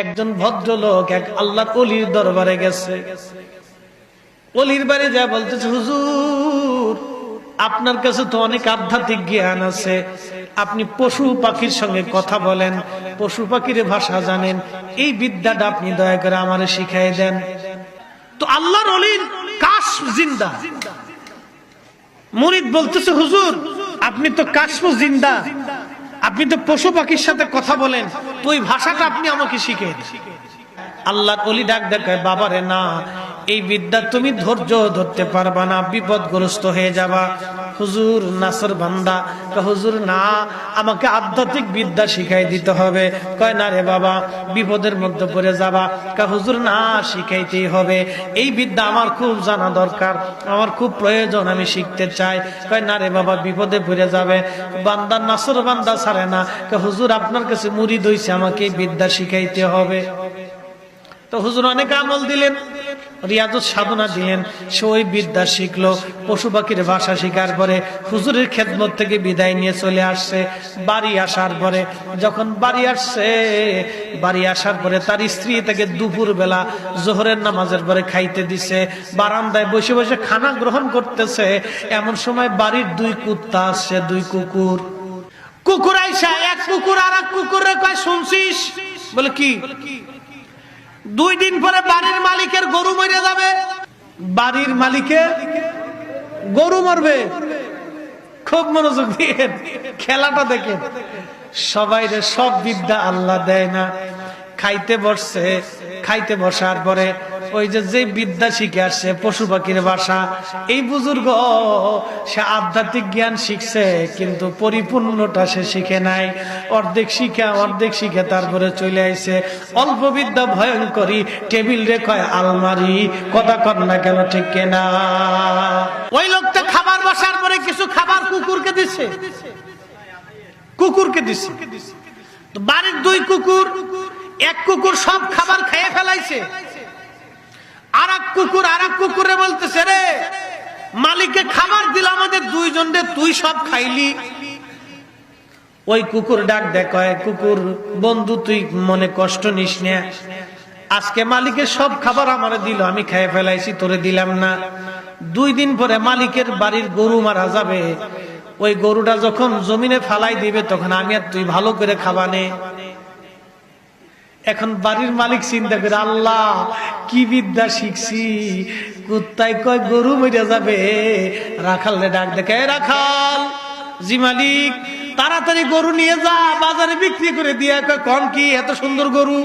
একজন ভদ্রলোক এক আল্লাহর ওলির দরবারে গেছে। ওলির বাড়ি যা বলতেছে, হুজুর আপনার কাছে তো অনেক আধ্যাত্মিক জ্ঞান আছে, আপনি পশু পাখির সঙ্গে কথা বলেন, পশু পাখির ভাষা জানেন, এই বিদ্যাটা আপনি দয়া করে আমারে শিখাই দেন। তো আল্লাহর ওলির কাশ জিন্দা। মুরিদ বলতেছে, হুজুর আপনি তো কাশফ জিন্দা, আপনি তো পশু পাখির সাথে কথা বলেন, তো ওই ভাষাটা আপনি আমাকে শিখিয়ে দেন। আল্লাহর ওলি ডাক দেখায়, বাবারে না, এই বিদ্যা তুমি ধৈর্য ধরতে পারবা না, বিপদগ্রস্ত হয়ে যাবা। হুজুর নাসর বান্দা, হুজুর না, আমাকে আধ্যাত্মিক বিদ্যা শিখাই দিতে হবে। কয় না রে বাবা, বিপদের মধ্যে পড়ে যাবা। হুজুর না, শিখাইতেই হবে, এই বিদ্যা আমার খুব জানা দরকার, আমার খুব প্রয়োজন, আমি শিখতে চাই। কয় না রে বাবা, বিপদে পড়ে যাবে। বান্দা নাসর বান্দা ছাড়ে না, হুজুর আপনার কাছে মুরিদ হইছে, আমাকে এই বিদ্যা শিখাইতে হবে। তো হুজুর অনেক আমল দিলেন, রিয়াজত সাধনা দিলেন, সে ওই বিদ্যা শিখলো। পশু পাখির ভাষা শিখার পরে হুজুরের খেদমত থেকে বিদায় নিয়ে চলে আসছে। বাড়ি আসার পরে, যখন বাড়ি আসছে, বাড়ি আসার পরে তার স্ত্রী তাকে দুপুর বেলা জোহরের নামাজের পরে খাইতে দিছে। বারান্দায় বসে বসে খানা গ্রহণ করতেছে। এমন সময় বাড়ির দুই কুত্তা আসছে, দুই কুকুর। কুকুর আইসা এক কুকুর আর এক কুকুরে কয়, শুনছিস? বলে কি? 2 দিন পরে বাড়ির মালিকের গরু মরে যাবে। বাড়ির মালিকের গরু মরবে। খুব মনোযোগ দিয়ে খেলাটা দেখেন। সবাই রে সব বিদ্যা আল্লাহ দেয় না। খাইতে বসছে, খাইতে বসার পরে ওই যে বিদ্যা শিখে আসছে পশু পাখির ভাষা, এই বুজুর্গ সে আধ্যাত্মিক জ্ঞান শিখছে, কিন্তু পরিপূর্ণটা সে শিখে নাই। অর্ধেক শিখে তারপরে চলে আইছে। অল্প বিদ্যা ভয়ঙ্করী, টেবিল রে কয় আলমারি। কথা কর না কেন, ঠিক কিনা? ওই লোকটা খাবার বসার পরে কিছু খাবার কুকুরকে দিচ্ছে, তো বাড়ির 2 কুকুর, এক কুকুর সব খাবার খেয়ে ফেলাইছে। আর এক কুকুরে বলতেছে, রে মালিককে খাবার দিল আমাদের 2 জনরে, তুই সব খাইলি। ওই কুকুর ডাক দেখায়, কুকুর বন্ধু তুই মনে কষ্ট নিস না, আজকে মালিকের সব খাবার আমারে দিল, আমি খেয়ে ফেলাইছি, তোরে দিলাম না। 2 দিন পরে মালিকের বাড়ির গরু মারা যাবে। ওই গরুটা যখন জমিনে ফালাই দিবে, তখন আমি আর তুই ভালো করে খাবা নে। এখন বাড়ির মালিক চিন্তা করে, আল্লাহ কি বিদ্যা শিখছি, কুত্তায় কয় গরু মরে যাবে। রাখাল রে ডাক দেখে, রাখাল, জি মালিক, তাড়াতাড়ি গরু নিয়ে যা, বাজারে বিক্রি করে দিয়ে। কয় কোন কি, এত সুন্দর গরু?